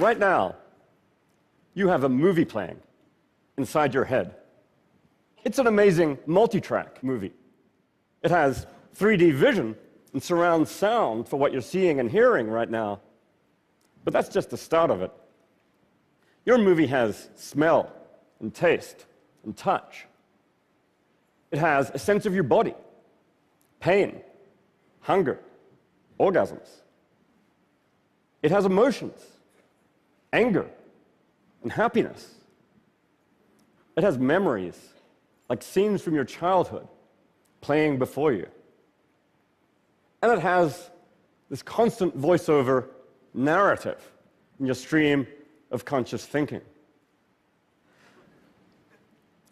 Right now, you have a movie playing inside your head. It's an amazing multi-track movie. It has 3D vision and surround sound for what you're seeing and hearing right now. But that's just the start of it. Your movie has smell and taste and touch. It has a sense of your body, pain, hunger, orgasms. It has emotions, anger, and happiness. It has memories, like scenes from your childhood, playing before you. And it has this constant voiceover narrative in your stream of conscious thinking.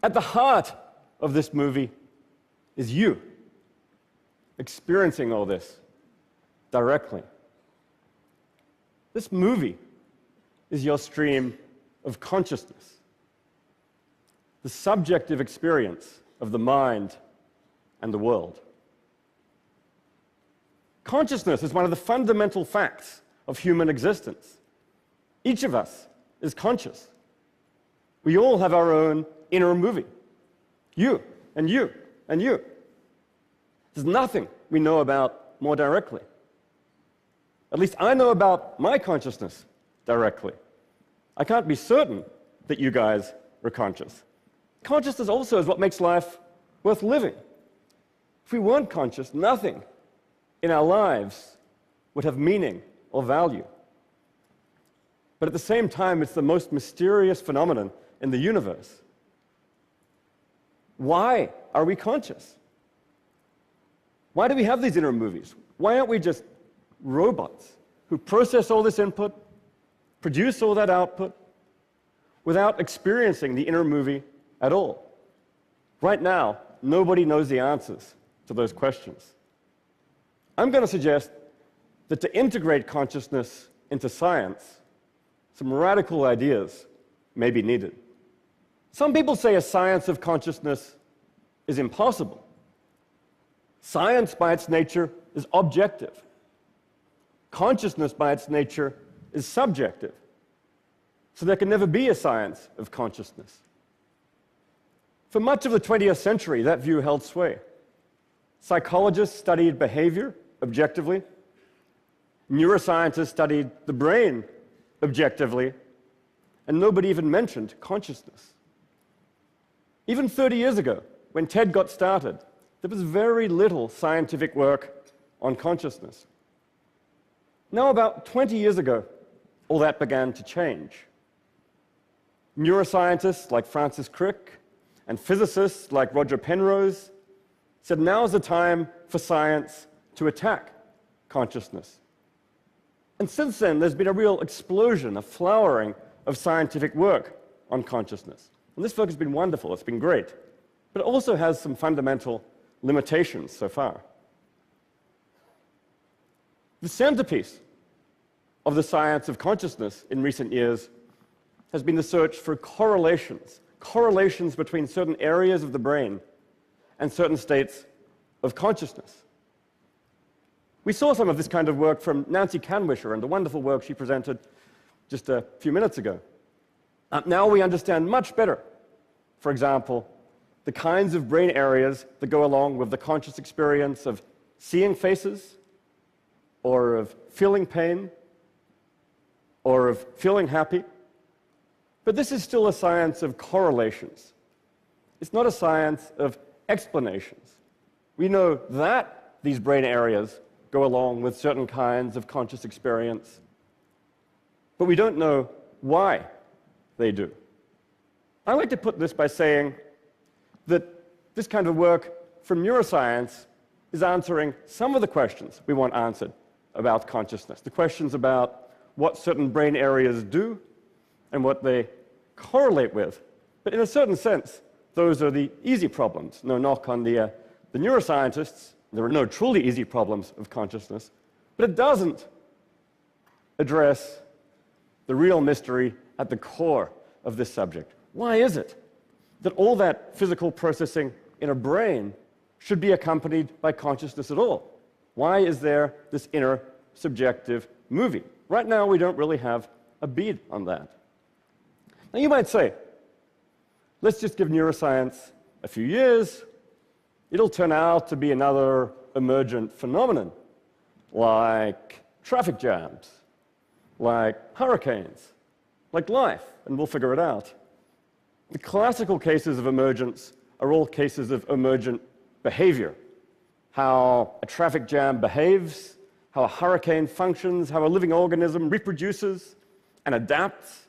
At the heart of this movie is you, experiencing all this directly. This movie is your stream of consciousness, the subjective experience of the mind and the world. Consciousness is one of the fundamental facts of human existence. Each of us is conscious. We all have our own inner movie. You, and you, and you. There's nothing we know about more directly. At least I know about my consciousness directly. I can't be certain that you guys are conscious. Consciousness also is what makes life worth living. If we weren't conscious, nothing in our lives would have meaning or value. But at the same time, it's the most mysterious phenomenon in the universe. Why are we conscious? Why do we have these inner movies? Why aren't we just robots who process all this input, produce all that output, without experiencing the inner movie at all? Right now, nobody knows the answers to those questions. I'm going to suggest that to integrate consciousness into science, some radical ideas may be needed. Some people say a science of consciousness is impossible. Science, by its nature, is objective. Consciousness, by its nature, is subjective. So there can never be a science of consciousness. For much of the 20th century, that view held sway. Psychologists studied behavior objectively. Neuroscientists studied the brain objectively. And nobody even mentioned consciousness. Even 30 years ago, when TED got started, there was very little scientific work on consciousness. Now, about 20 years ago, all that began to change. Neuroscientists like Francis Crick and physicists like Roger Penrose said now's the time for science to attack consciousness. And since then, there's been a real explosion, a flowering of scientific work on consciousness. And this work has been wonderful, it's been great, but it also has some fundamental limitations so far. The centerpiece of the science of consciousness in recent years has been the search for correlations between certain areas of the brain and certain states of consciousness. We saw some of this kind of work from Nancy Canwisher and the wonderful work she presented just a few minutes ago. Now we understand much better, for example, the kinds of brain areas that go along with the conscious experience of seeing faces, or of feeling pain, or of feeling happy. But this is still a science of correlations. It's not a science of explanations. We know that these brain areas go along with certain kinds of conscious experience, but we don't know why they do. I like to put this by saying that this kind of work from neuroscience is answering some of the questions we want answered about consciousness, the questions about what certain brain areas do and what they correlate with. But in a certain sense, those are the easy problems. No knock on the neuroscientists. There are no truly easy problems of consciousness. But it doesn't address the real mystery at the core of this subject. Why is it that all that physical processing in a brain should be accompanied by consciousness at all? Why is there this inner subjective movie? Right now, we don't really have a bead on that. Now you might say, let's just give neuroscience a few years. It'll turn out to be another emergent phenomenon, like traffic jams, like hurricanes, like life, and we'll figure it out. The classical cases of emergence are all cases of emergent behavior. How a traffic jam behaves, how a hurricane functions, how a living organism reproduces and adapts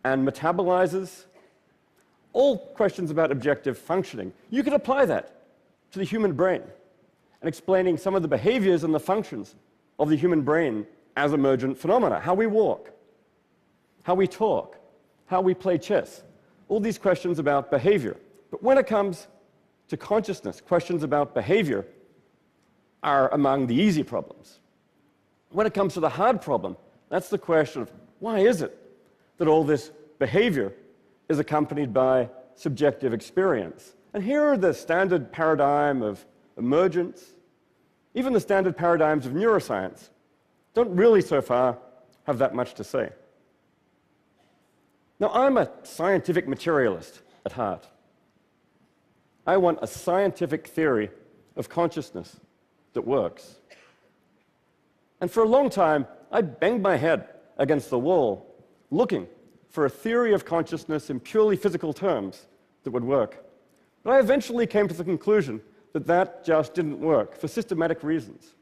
and metabolizes. All questions about objective functioning. You could apply that to the human brain and explaining some of the behaviors and the functions of the human brain as emergent phenomena. How we walk, how we talk, how we play chess. All these questions about behavior. But when it comes to consciousness, questions about behavior are among the easy problems. When it comes to the hard problem, that's the question of why is it that all this behavior is accompanied by subjective experience? And here are the standard paradigm of emergence, even the standard paradigms of neuroscience, don't really so far have that much to say. Now, I'm a scientific materialist at heart. I want a scientific theory of consciousness that works. And for a long time, I banged my head against the wall, looking for a theory of consciousness in purely physical terms that would work. But I eventually came to the conclusion that that just didn't work for systematic reasons.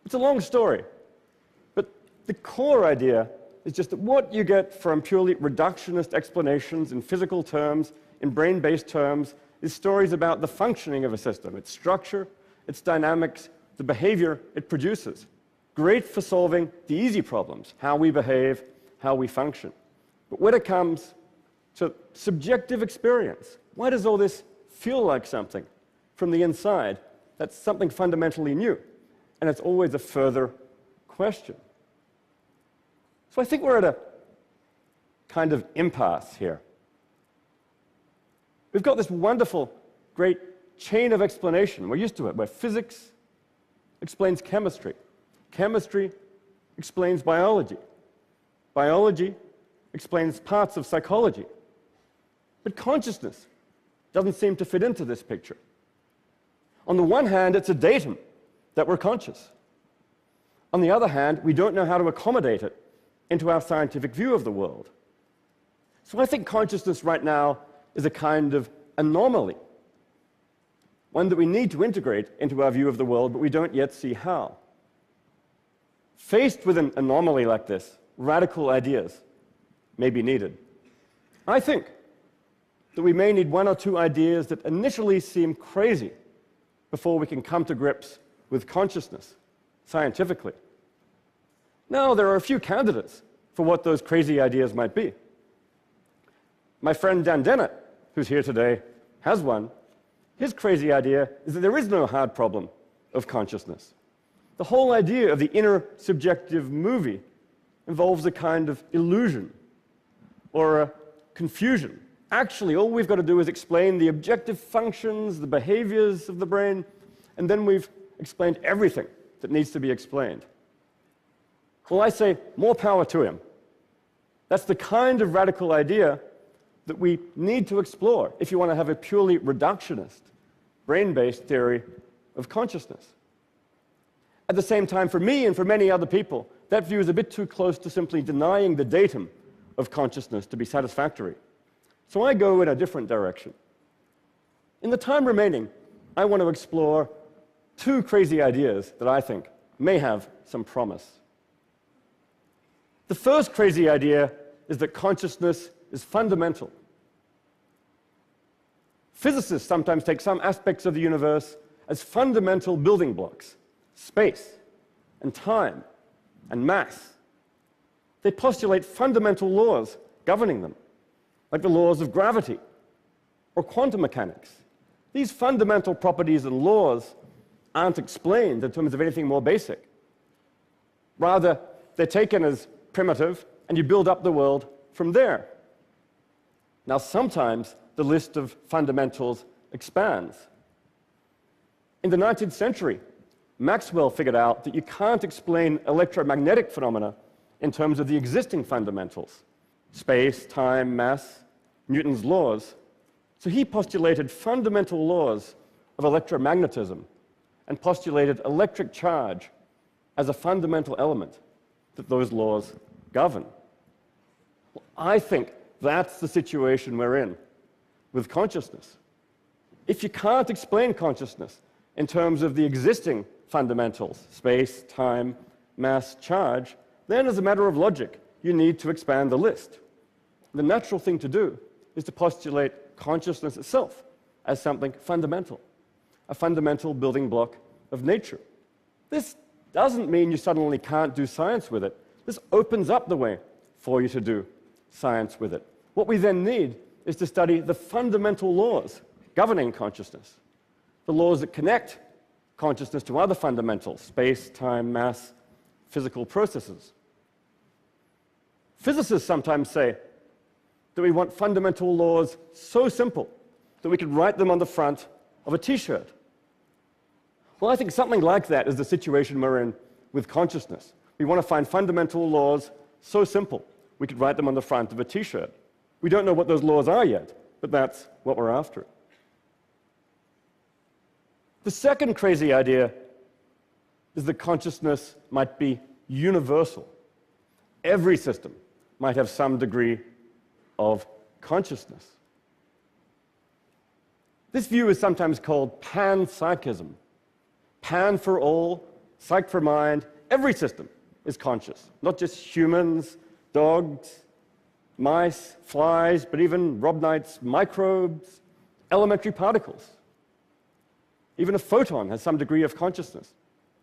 It's a long story, but the core idea is just that what you get from purely reductionist explanations in physical terms, in brain-based terms, is stories about the functioning of a system, its structure, its dynamics, the behavior it produces. Great for solving the easy problems, how we behave, how we function. But when it comes to subjective experience, why does all this feel like something from the inside? That's something fundamentally new, and it's always a further question. So I think we're at a kind of impasse here. We've got this wonderful, great chain of explanation. We're used to it, where physics explains chemistry. Chemistry explains biology. Biology explains parts of psychology. But consciousness doesn't seem to fit into this picture. On the one hand, it's a datum that we're conscious. On the other hand, we don't know how to accommodate it into our scientific view of the world. So I think consciousness right now is a kind of anomaly, one that we need to integrate into our view of the world, but we don't yet see how. Faced with an anomaly like this, radical ideas may be needed. I think that we may need one or two ideas that initially seem crazy before we can come to grips with consciousness scientifically. Now, there are a few candidates for what those crazy ideas might be. My friend Dan Dennett, who's here today, has one. His crazy idea is that there is no hard problem of consciousness. The whole idea of the inner subjective movie involves a kind of illusion or a confusion. Actually, all we've got to do is explain the objective functions, the behaviors of the brain, and then we've explained everything that needs to be explained. Well, I say, more power to him. That's the kind of radical idea that we need to explore if you want to have a purely reductionist, brain-based theory of consciousness. At the same time, for me and for many other people, that view is a bit too close to simply denying the datum of consciousness to be satisfactory. So I go in a different direction. In the time remaining, I want to explore two crazy ideas that I think may have some promise. The first crazy idea is that consciousness is fundamental. Physicists sometimes take some aspects of the universe as fundamental building blocks: space and time and mass. They postulate fundamental laws governing them, like the laws of gravity or quantum mechanics. These fundamental properties and laws aren't explained in terms of anything more basic. Rather, they're taken as primitive, and you build up the world from there. Now, sometimes the list of fundamentals expands. In the 19th century, Maxwell figured out that you can't explain electromagnetic phenomena in terms of the existing fundamentals, space, time, mass, Newton's laws. So he postulated fundamental laws of electromagnetism and postulated electric charge as a fundamental element that those laws govern. Well, I think that's the situation we're in with consciousness. If you can't explain consciousness in terms of the existing fundamentals, space, time, mass, charge, then as a matter of logic, you need to expand the list. The natural thing to do is to postulate consciousness itself as something fundamental, a fundamental building block of nature. This doesn't mean you suddenly can't do science with it. This opens up the way for you to do science with it. What we then need is to study the fundamental laws governing consciousness, the laws that connect consciousness to other fundamentals, space, time, mass, physical processes. Physicists sometimes say that we want fundamental laws so simple that we could write them on the front of a T-shirt. Well, I think something like that is the situation we're in with consciousness. We want to find fundamental laws so simple we could write them on the front of a T-shirt. We don't know what those laws are yet, but that's what we're after. The second crazy idea is that consciousness might be universal. Every system might have some degree of consciousness. This view is sometimes called panpsychism. Pan for all, psych for mind. Every system is conscious, not just humans, dogs, mice, flies, but even Rob Knight's microbes, elementary particles. Even a photon has some degree of consciousness.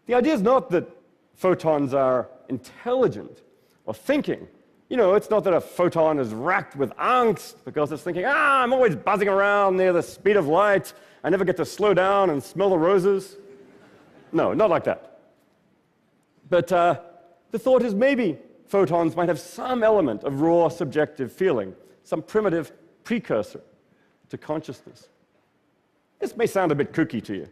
The idea is not that photons are intelligent or thinking. You know, it's not that a photon is racked with angst because it's thinking, I'm always buzzing around near the speed of light. I never get to slow down and smell the roses. No, not like that. But the thought is maybe photons might have some element of raw subjective feeling, some primitive precursor to consciousness. This may sound a bit kooky to you.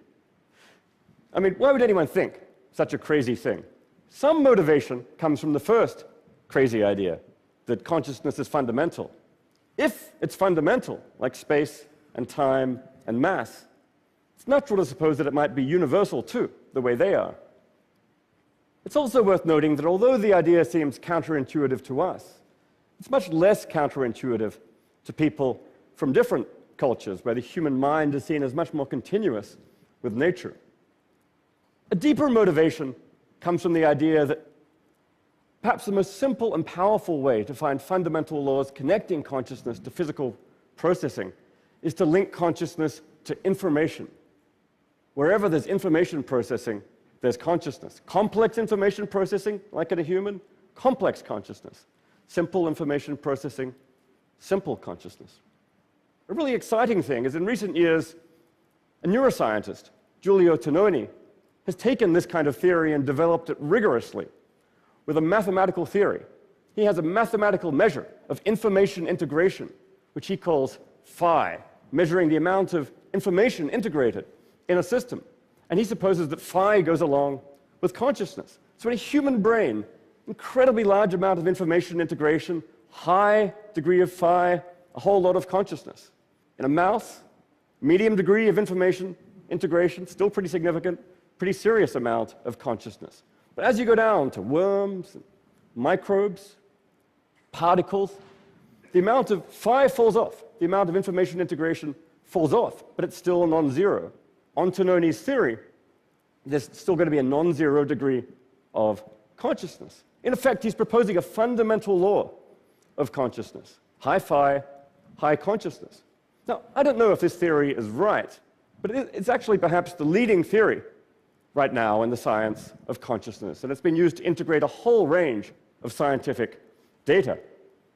I mean, why would anyone think such a crazy thing? Some motivation comes from the first crazy idea, that consciousness is fundamental. If it's fundamental, like space and time and mass, it's natural to suppose that it might be universal too, the way they are. It's also worth noting that although the idea seems counterintuitive to us, it's much less counterintuitive to people from different cultures, where the human mind is seen as much more continuous with nature. A deeper motivation comes from the idea that perhaps the most simple and powerful way to find fundamental laws connecting consciousness to physical processing is to link consciousness to information. Wherever there's information processing, there's consciousness. Complex information processing, like in a human, complex consciousness. Simple information processing, simple consciousness. A really exciting thing is in recent years, a neuroscientist, Giulio Tononi, has taken this kind of theory and developed it rigorously with a mathematical theory. He has a mathematical measure of information integration, which he calls phi, measuring the amount of information integrated in a system. And he supposes that phi goes along with consciousness. So in a human brain, incredibly large amount of information integration, high degree of phi, a whole lot of consciousness. In a mouse, medium degree of information integration, still pretty significant, pretty serious amount of consciousness. But as you go down to worms, microbes, particles, the amount of phi falls off. The amount of information integration falls off, but it's still non-zero. On Tononi's theory, there's still going to be a non-zero degree of consciousness. In effect, he's proposing a fundamental law of consciousness. High phi, high consciousness. Now, I don't know if this theory is right, but it's actually perhaps the leading theory right now in the science of consciousness, and it's been used to integrate a whole range of scientific data.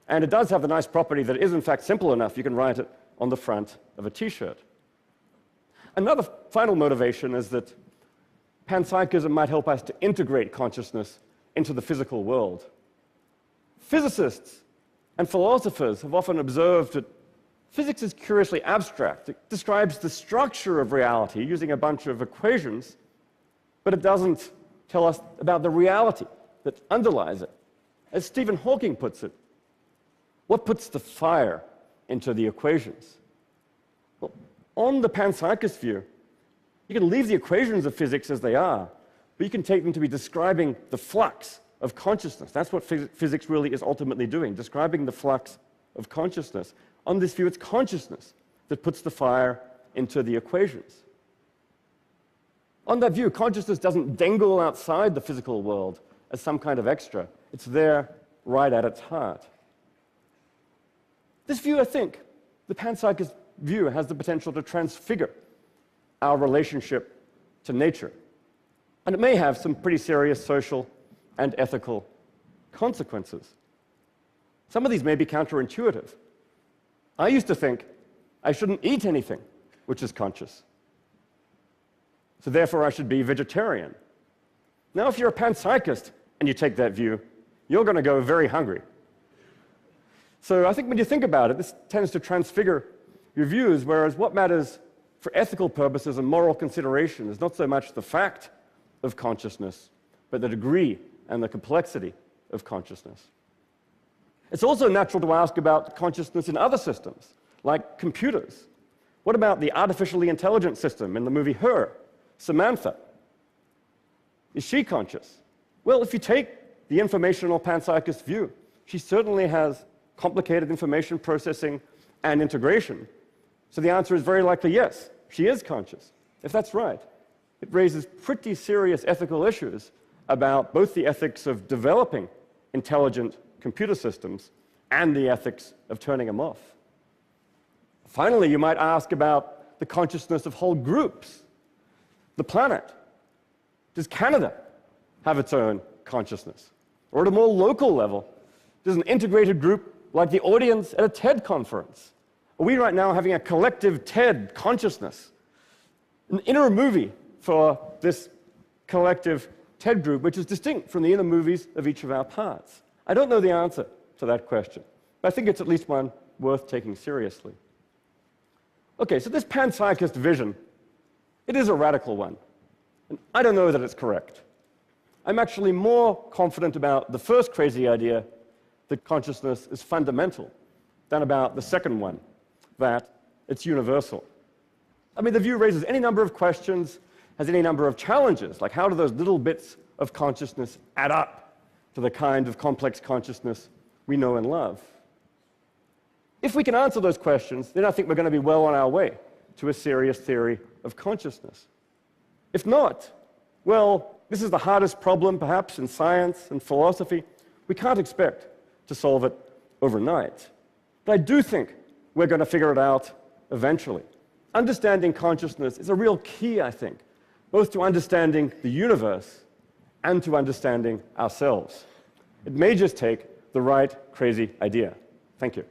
And it does have the nice property that it is, in fact, simple enough you can write it on the front of a T-shirt. Another final motivation is that panpsychism might help us to integrate consciousness into the physical world. Physicists and philosophers have often observed that physics is curiously abstract. It describes the structure of reality using a bunch of equations, but it doesn't tell us about the reality that underlies it. As Stephen Hawking puts it, what puts the fire into the equations? Well, on the panpsychist view, you can leave the equations of physics as they are, but you can take them to be describing the flux of consciousness. That's what physics really is ultimately doing, describing the flux of consciousness. On this view, it's consciousness that puts the fire into the equations. On that view, consciousness doesn't dangle outside the physical world as some kind of extra. It's there right at its heart. This view, I think, the panpsychist view, has the potential to transfigure our relationship to nature. And it may have some pretty serious social and ethical consequences. Some of these may be counterintuitive. I used to think I shouldn't eat anything which is conscious, so therefore I should be vegetarian. Now, if you're a panpsychist and you take that view, you're going to go very hungry. So I think when you think about it, this tends to transfigure your views, whereas what matters for ethical purposes and moral consideration is not so much the fact of consciousness, but the degree and the complexity of consciousness. It's also natural to ask about consciousness in other systems, like computers. What about the artificially intelligent system in the movie Her, Samantha? Is she conscious? Well, if you take the informational panpsychist view, she certainly has complicated information processing and integration. So the answer is very likely yes, she is conscious. If that's right, it raises pretty serious ethical issues about both the ethics of developing intelligent computer systems and the ethics of turning them off. Finally, you might ask about the consciousness of whole groups. The planet. Does Canada have its own consciousness? Or at a more local level, does an integrated group like the audience at a TED conference? Are we right now having a collective TED consciousness? An inner movie for this collective TED group, which is distinct from the inner movies of each of our parts? I don't know the answer to that question, but I think it's at least one worth taking seriously. Okay, so this panpsychist vision, it is a radical one, and I don't know that it's correct. I'm actually more confident about the first crazy idea, that consciousness is fundamental, than about the second one, that it's universal. I mean, the view raises any number of questions, has any number of challenges, like how do those little bits of consciousness add up to the kind of complex consciousness we know and love? If we can answer those questions, then I think we're going to be well on our way to a serious theory of consciousness. If not, well, this is the hardest problem, perhaps, in science and philosophy. We can't expect to solve it overnight. But I do think we're going to figure it out eventually. Understanding consciousness is a real key, I think, both to understanding the universe and to understanding ourselves. It may just take the right crazy idea. Thank you.